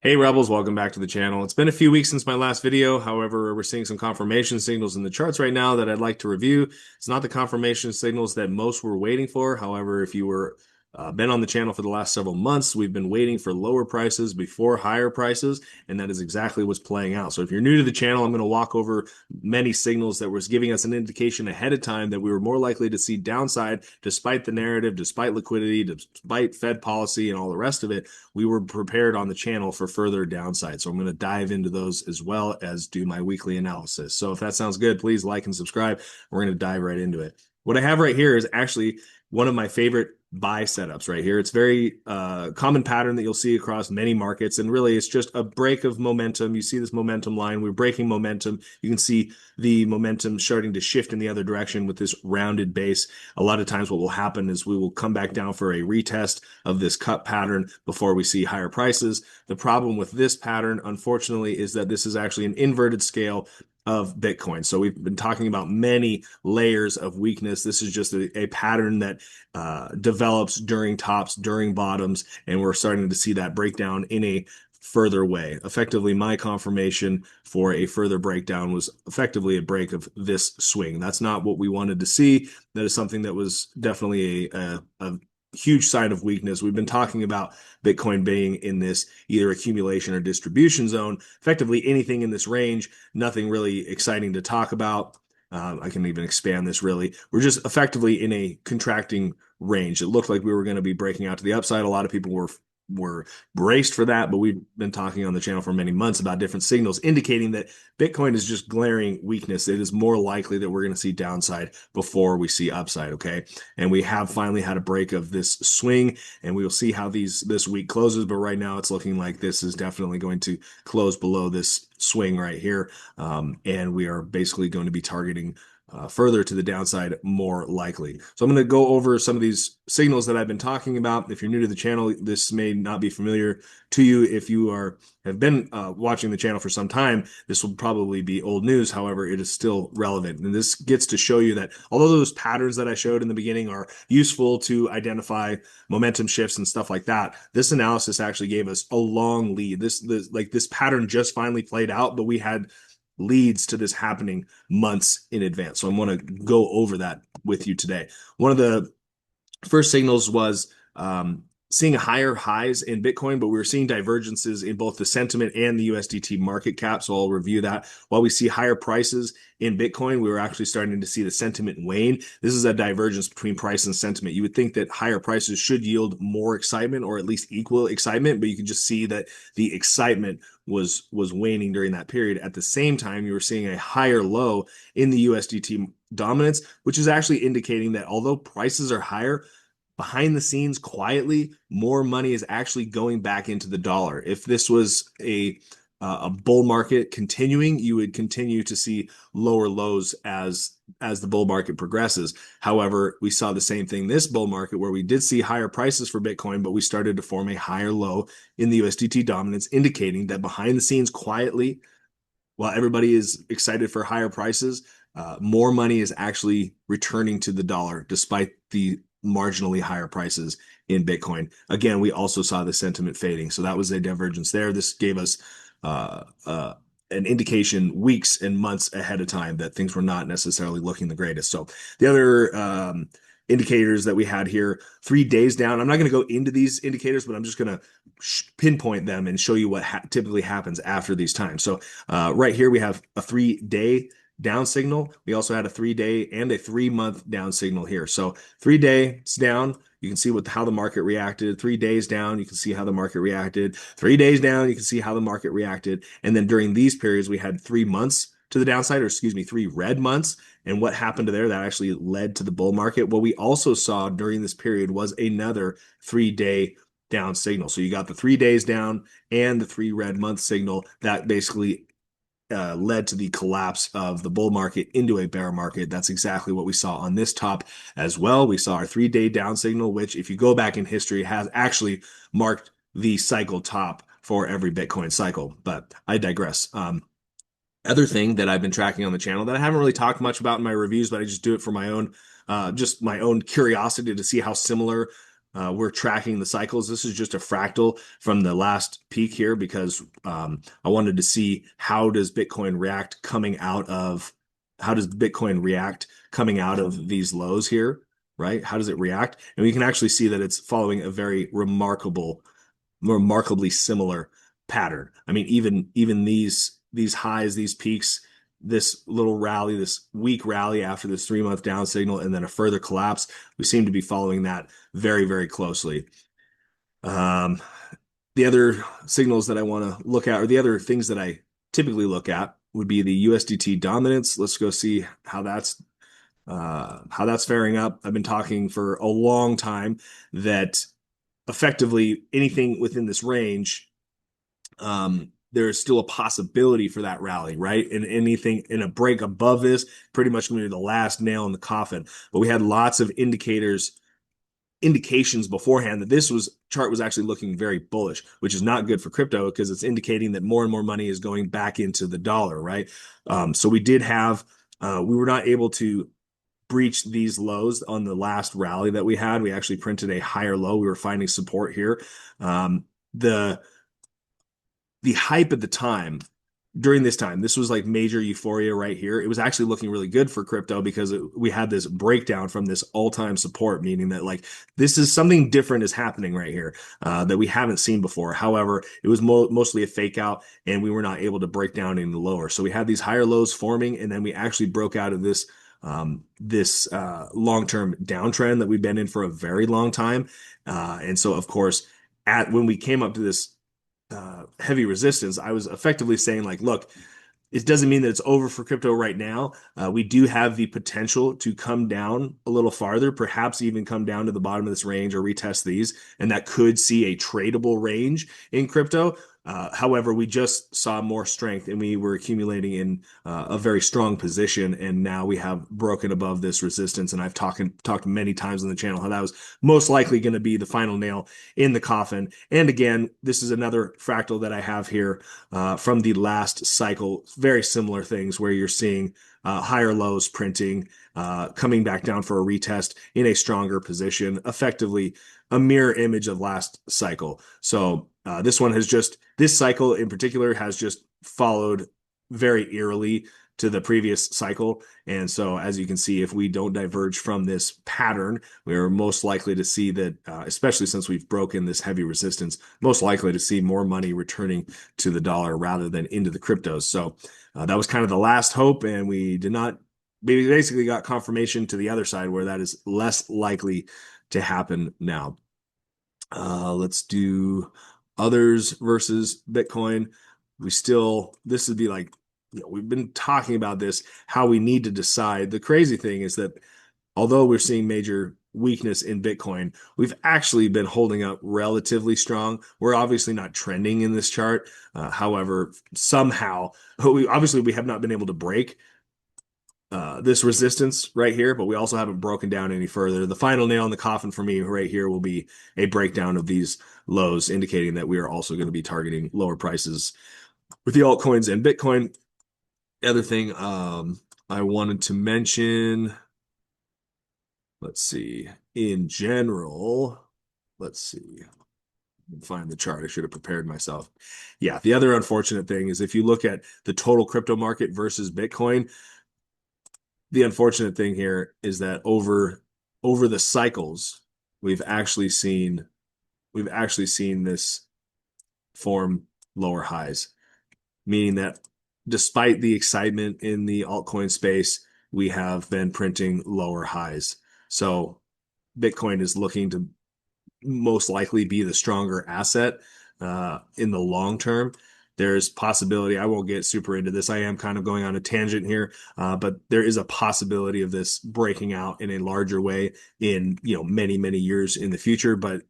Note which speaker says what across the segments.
Speaker 1: Hey Rebels, welcome back to the channel. It's been a few weeks since my last video. However, we're seeing some confirmation signals in the charts right now that I'd like to review. It's not the confirmation signals that most were waiting for. However, if you were been on the channel for the last several months, we've been waiting for lower prices before higher prices, and that is exactly what's playing out. So if you're new to the channel, I'm going to walk over many signals that was giving us an indication ahead of time that we were more likely to see downside despite the narrative, despite liquidity, despite Fed policy and all the rest of it. We were prepared on the channel for further downside. So I'm going to dive into those as well as do my weekly analysis. So if that sounds good, please like and subscribe. We're going to dive right into it. What I have right here is actually one of my favorite buy setups right here. It's very common pattern that you'll see across many markets. And really, it's just a break of momentum. You see this momentum line. We're breaking momentum. You can see the momentum starting to shift in the other direction with this rounded base. A lot of times what will happen is we will come back down for a retest of this cut pattern before we see higher prices. The problem with this pattern, unfortunately, is that this is actually an inverted scale of Bitcoin. So we've been talking about many layers of weakness. This is just a pattern that develops during tops, during bottoms, and we're starting to see that breakdown in a further way. Effectively, my confirmation for a further breakdown was effectively a break of this swing. That's not what we wanted to see. That is something that was definitely a huge sign of weakness. We've been talking about Bitcoin being in this either accumulation or distribution zone. Effectively, anything in this range, nothing really exciting to talk about. I can even expand this really. We're just effectively in a contracting range. It looked like we were going to be breaking out to the upside. A lot of people were braced for that, but we've been talking on the channel for many months about different signals indicating that Bitcoin is just glaring weakness. It is more likely that we're going to see downside before we see upside, okay? And we have finally had a break of this swing, and we will see how this week closes, but right now it's looking like this is definitely going to close below this swing right here, and we are basically going to be targeting further to the downside more likely. So I'm going to go over some of these signals that I've been talking about. If you're new to the channel, this may not be familiar to you. If you have been watching the channel for some time, this will probably be old news. However, it is still relevant. And this gets to show you that although those patterns that I showed in the beginning are useful to identify momentum shifts and stuff like that, this analysis actually gave us a long lead. This pattern just finally played out, but we had leads to this happening months in advance. So I want to go over that with you today. One of the first signals was seeing higher highs in Bitcoin, but we were seeing divergences in both the sentiment and the USDT market cap. So I'll review that. While we see higher prices in Bitcoin, we were actually starting to see the sentiment wane. This is a divergence between price and sentiment. You would think that higher prices should yield more excitement or at least equal excitement, but you can just see that the excitement was waning during that period. At the same time, you were seeing a higher low in the USDT dominance, which is actually indicating that although prices are higher, behind the scenes, quietly, more money is actually going back into the dollar. If this was a bull market continuing, you would continue to see lower lows as the bull market progresses. However, we saw the same thing this bull market where we did see higher prices for Bitcoin, but we started to form a higher low in the USDT dominance, indicating that behind the scenes, quietly, while everybody is excited for higher prices, more money is actually returning to the dollar despite the marginally higher prices in Bitcoin. Again, we also saw the sentiment fading. So that was a divergence there. This gave us an indication weeks and months ahead of time that things were not necessarily looking the greatest. So the other indicators that we had here, 3 days down. I'm not going to go into these indicators, but I'm just going to pinpoint them and show you what typically happens after these times. So right here, we have a 3-day down signal. We also had a 3-day and a 3-month down signal here. So 3 days down, you can see how the market reacted. 3 days down, you can see how the market reacted. 3 days down, you can see how the market reacted. And then during these periods, we had 3 months to the downside, or excuse me, 3 red months. And what happened there that actually led to the bull market? What we also saw during this period was another 3-day down signal. So you got the 3 days down and the 3 red month signal that basically led to the collapse of the bull market into a bear market. That's exactly what we saw on this top as well. We saw our 3-day down signal, which if you go back in history has actually marked the cycle top for every Bitcoin cycle, but I digress. Other thing that I've been tracking on the channel that I haven't really talked much about in my reviews, but I just do it for my own, just my own curiosity to see how similar we're tracking the cycles. This is just a fractal from the last peak here because I wanted to see how does Bitcoin react coming out of these lows here, right? How does it react? And we can actually see that it's following a very remarkably similar pattern. I mean, even these highs, these peaks, this little rally, this weak rally after this 3 month down signal, and then a further collapse, we seem to be following that very, very closely. Um, the other signals that I want to look at, or the other things that I typically look at, would be the USDT dominance. Let's go see how that's faring up. I've been talking for a long time that effectively anything within this range, there is still a possibility for that rally, right? And anything in a break above this, pretty much going to be the last nail in the coffin. But we had lots of indications beforehand that this chart was actually looking very bullish, which is not good for crypto because it's indicating that more and more money is going back into the dollar, right? So we were not able to breach these lows on the last rally that we had. We actually printed a higher low. We were finding support here. The hype at the time, during this time, this was like major euphoria right here. It was actually looking really good for crypto because we had this breakdown from this all-time support, meaning that like this is something different is happening right here that we haven't seen before. However, it was mostly a fake out, and we were not able to break down any lower. So we had these higher lows forming, and then we actually broke out of this long-term downtrend that we've been in for a very long time. And so, of course, when we came up to this heavy resistance, I was effectively saying like, look, it doesn't mean that it's over for crypto right now. We do have the potential to come down a little farther, perhaps even come down to the bottom of this range or retest these, and that could see a tradable range in crypto. However, we just saw more strength and we were accumulating in a very strong position. And now we have broken above this resistance. And I've talked many times on the channel how that was most likely going to be the final nail in the coffin. And again, this is another fractal that I have here from the last cycle. Very similar things where you're seeing higher lows printing, coming back down for a retest in a stronger position, effectively a mirror image of last cycle. So this cycle in particular has just followed very eerily to the previous cycle. And so, as you can see, if we don't diverge from this pattern, we're most likely to see that, especially since we've broken this heavy resistance, most likely to see more money returning to the dollar rather than into the cryptos. So that was kind of the last hope, and we basically got confirmation to the other side where that is less likely to happen now. Let's do others versus Bitcoin. This would be like, we've been talking about this, how we need to decide. The crazy thing is that although we're seeing major weakness in Bitcoin, we've actually been holding up relatively strong. We're obviously not trending in this chart. However, somehow, we have not been able to break this resistance right here, but we also haven't broken down any further. The final nail in the coffin for me right here will be a breakdown of these lows, indicating that we are also going to be targeting lower prices with the altcoins and Bitcoin. The other thing I wanted to mention, let's see, in general, let's see. Find the chart. I should have prepared myself. Yeah, the other unfortunate thing is if you look at the total crypto market versus Bitcoin, the unfortunate thing here is that over the cycles, we've actually seen this form lower highs, meaning that despite the excitement in the altcoin space, we have been printing lower highs. So Bitcoin is looking to most likely be the stronger asset in the long term. There's possibility, I won't get super into this. I am kind of going on a tangent here, but there is a possibility of this breaking out in a larger way in, many, many years in the future. But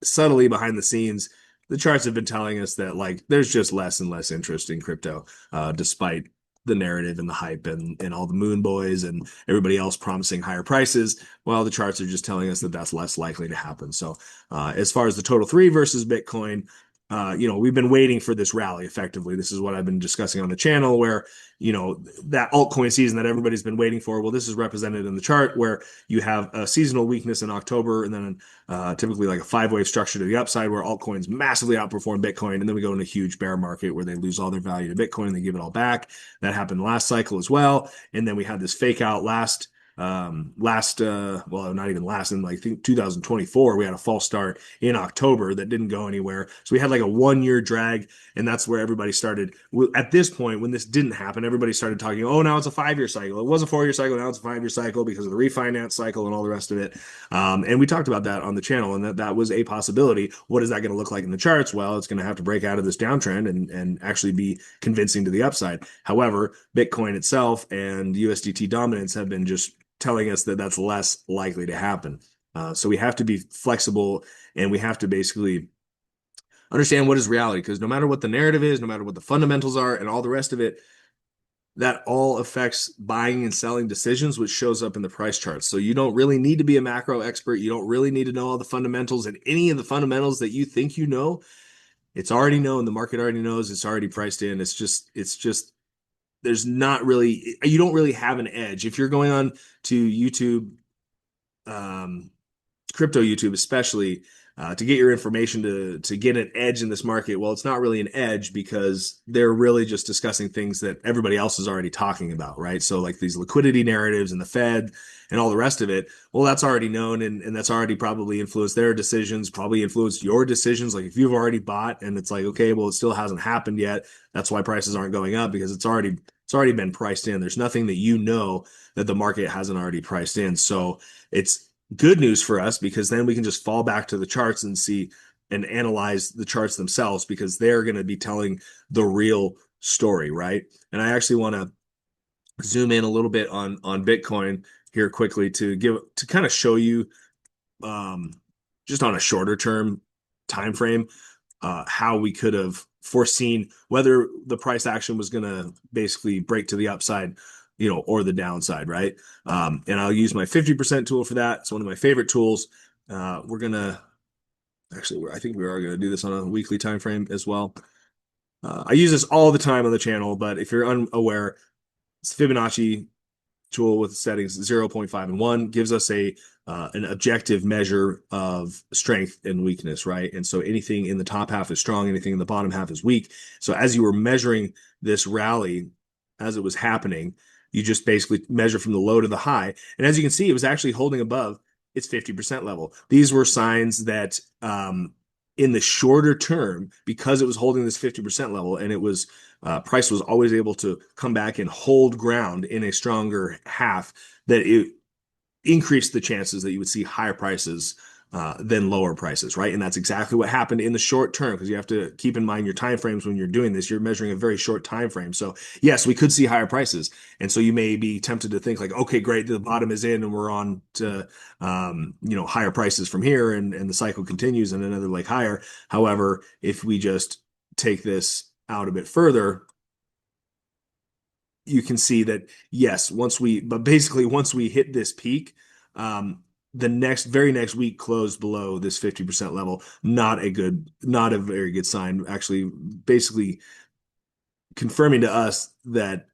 Speaker 1: subtly behind the scenes, the charts have been telling us that like there's just less and less interest in crypto, despite the narrative and the hype and all the moon boys and everybody else promising higher prices. Well, the charts are just telling us that that's less likely to happen. So as far as the total three versus Bitcoin, we've been waiting for this rally effectively. This is what I've been discussing on the channel where, that altcoin season that everybody's been waiting for. Well, this is represented in the chart where you have a seasonal weakness in October and then typically like a five-wave structure to the upside where altcoins massively outperform Bitcoin. And then we go into a huge bear market where they lose all their value to Bitcoin and they give it all back. That happened last cycle as well. And then we had this fake out well, not even last, in like, I think 2024 we had a false start in October that didn't go anywhere, so we had like a 1 year drag. And that's where everybody started at this point. When this didn't happen, everybody started talking, oh, now it's a 5 year cycle. It was a 4 year cycle, now it's a 5 year cycle because of the refinance cycle and all the rest of it. And we talked about that on the channel, and that was a possibility. What is that going to look like in the charts? Well, it's going to have to break out of this downtrend and actually be convincing to the upside. However, Bitcoin itself and USDT dominance have been just telling us that that's less likely to happen. So we have to be flexible, and we have to basically understand what is reality, because no matter what the narrative is, no matter what the fundamentals are and all the rest of it, that all affects buying and selling decisions, which shows up in the price charts. So you don't really need to be a macro expert. You don't really need to know all the fundamentals, and any of the fundamentals that you think you know, it's already known. The market already knows. It's already priced in. It's just there's not really, you don't really have an edge if you're going on to YouTube, um, crypto YouTube especially, to get your information to get an edge in this market. Well, it's not really an edge because they're really just discussing things that everybody else is already talking about, right? So like these liquidity narratives and the Fed and all the rest of it, well, that's already known, and that's already probably influenced their decisions, probably influenced your decisions. Like if you've already bought and it's like, okay, well, it still hasn't happened yet. That's why prices aren't going up, because it's already been priced in. There's nothing that that the market hasn't already priced in. So it's good news for us, because then we can just fall back to the charts and see and analyze the charts themselves, because they're going to be telling the real story, right? And I actually want to zoom in a little bit on Bitcoin here quickly to kind of show you, um, just on a shorter term time frame, how we could have foreseen whether the price action was going to basically break to the upside, or the downside, right? And I'll use my 50% tool for that. It's one of my favorite tools. We're gonna actually, I think we are going to do this on a weekly time frame as well. I use this all the time on the channel, but if you're unaware, it's Fibonacci tool with settings 0.5 and 1, gives us an objective measure of strength and weakness, right? And so anything in the top half is strong, anything in the bottom half is weak. So as you were measuring this rally as it was happening, you just basically measure from the low to the high. And as you can see, it was actually holding above its 50% level. These were signs that, in the shorter term, because it was holding this 50% level, and it was price was always able to come back and hold ground in a stronger half, that it increased the chances that you would see higher prices than lower prices, right? And that's exactly what happened in the short term, because you have to keep in mind your time frames when you're doing this. You're measuring a very short time frame. So yes, we could see higher prices, and so you may be tempted to think like, okay, great, the bottom is in and we're on to higher prices from here, and the cycle continues and another like higher. However, if we just take this out a bit further, you can see that yes, once we hit this peak, the very next week closed below this 50% level. Not a very good sign. Actually, basically confirming to us that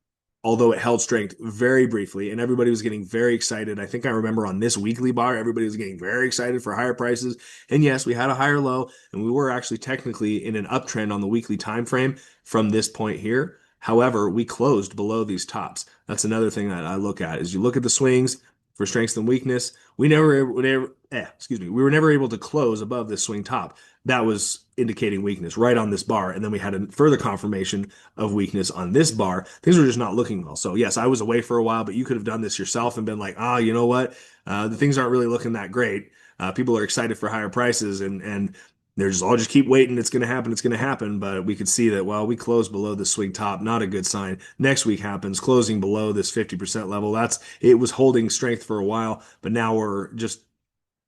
Speaker 1: although it held strength very briefly and everybody was getting very excited, I think I remember on this weekly bar, everybody was getting very excited for higher prices. And yes, we had a higher low, and we were actually technically in an uptrend on the weekly time frame from this point here. However, we closed below these tops. That's another thing that I look at, is you look at the swings for strength and weakness. We were never able to close above this swing top. That was indicating weakness right on this bar. And then we had a further confirmation of weakness on this bar. Things were just not looking well. So yes, I was away for a while, but you could have done this yourself and been like, you know what? The things aren't really looking that great. People are excited for higher prices, and they're just all just keep waiting. It's going to happen. It's going to happen. But we could see that, well, we closed below the swing top. Not a good sign. Next week happens, closing below this 50% level. It was holding strength for a while, but now we're just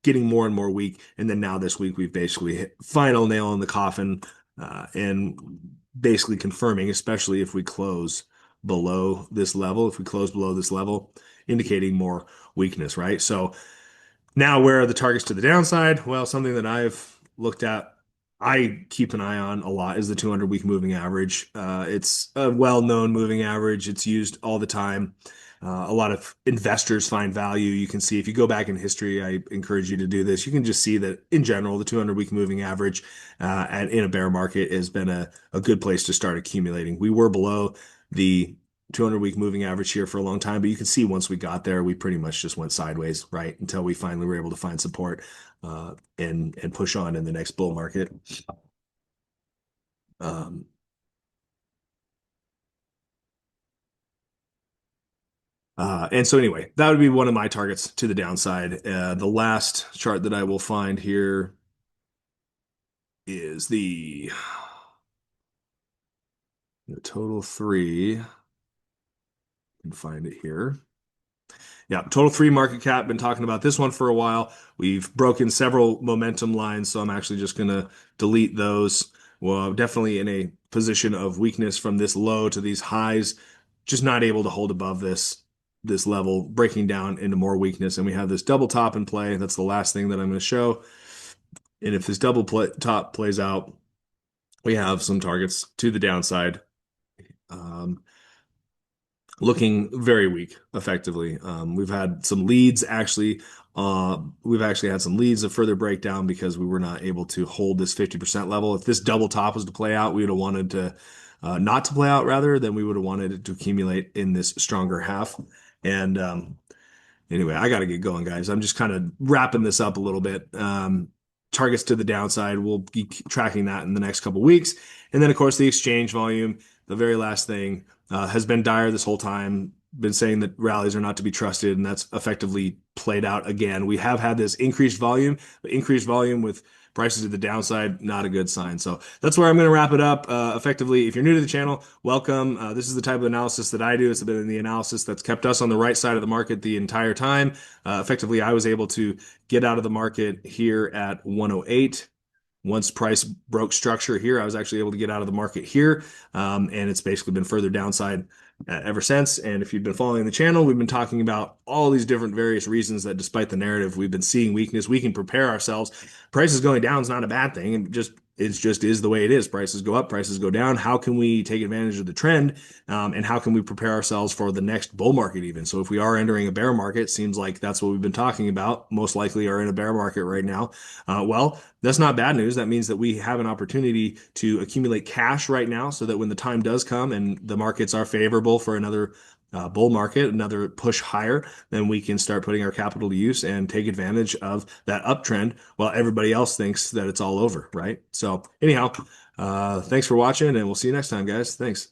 Speaker 1: getting more and more weak. And then now this week, we've basically hit final nail in the coffin, and basically confirming, especially if we close below this level, indicating more weakness, right? So now where are the targets to the downside? Well, something that I've looked at I keep an eye on a lot is the 200-week moving average. It's a well-known moving average. It's used all the time. A lot of investors find value. You can see if you go back in history, I encourage you to do this. You can just see that in general, the 200-week moving average and in a bear market has been a good place to start accumulating. We were below the 200-week moving average here for a long time, but you can see once we got there, we pretty much just went sideways, right? Until we finally were able to find support and push on in the next bull market. Um, and so anyway, that would be one of my targets to the downside. The last chart that I will find here is the total three. I can find it here. Yeah, total three market cap. Been talking about this one for a while. We've broken several momentum lines, so I'm actually just going to delete those. Well, definitely in a position of weakness from this low to these highs, just not able to hold above this level, breaking down into more weakness. And we have this double top in play. That's the last thing that I'm going to show. And if this top plays out, we have some targets to the downside. Um, Looking very weak effectively. We've had some leads actually. We've actually had some leads of further breakdown because we were not able to hold this 50% level. If this double top was to play out, we would have wanted to not to play out rather than we would have wanted it to accumulate in this stronger half. And anyway, I got to get going, guys. I'm just kind of wrapping this up a little bit. Targets to the downside, we'll be tracking that in the next couple weeks. And then, of course, the exchange volume, the very last thing, has been dire this whole time. Been saying that rallies are not to be trusted, and that's effectively played out again. We have had this increased volume, but increased volume with prices to the downside, not a good sign. So that's where I'm going to wrap it up. Effectively, if you're new to the channel, welcome. This is the type of analysis that I do. It's been the analysis that's kept us on the right side of the market the entire time. Effectively, I was able to get out of the market here at 108. Once price broke structure here, I was actually able to get out of the market here. And it's basically been further downside ever since. And if you've been following the channel, we've been talking about all these different various reasons that despite the narrative, we've been seeing weakness. We can prepare ourselves. Prices going down is not a bad thing. And it just is the way it is. Prices go up, prices go down. How can we take advantage of the trend? And how can we prepare ourselves for the next bull market even? So if we are entering a bear market, seems like that's what we've been talking about. Most likely are in a bear market right now. Well, that's not bad news. That means that we have an opportunity to accumulate cash right now so that when the time does come and the markets are favorable for another bull market, another push higher, then we can start putting our capital to use and take advantage of that uptrend while everybody else thinks that it's all over, right? So anyhow, thanks for watching and we'll see you next time, guys. Thanks.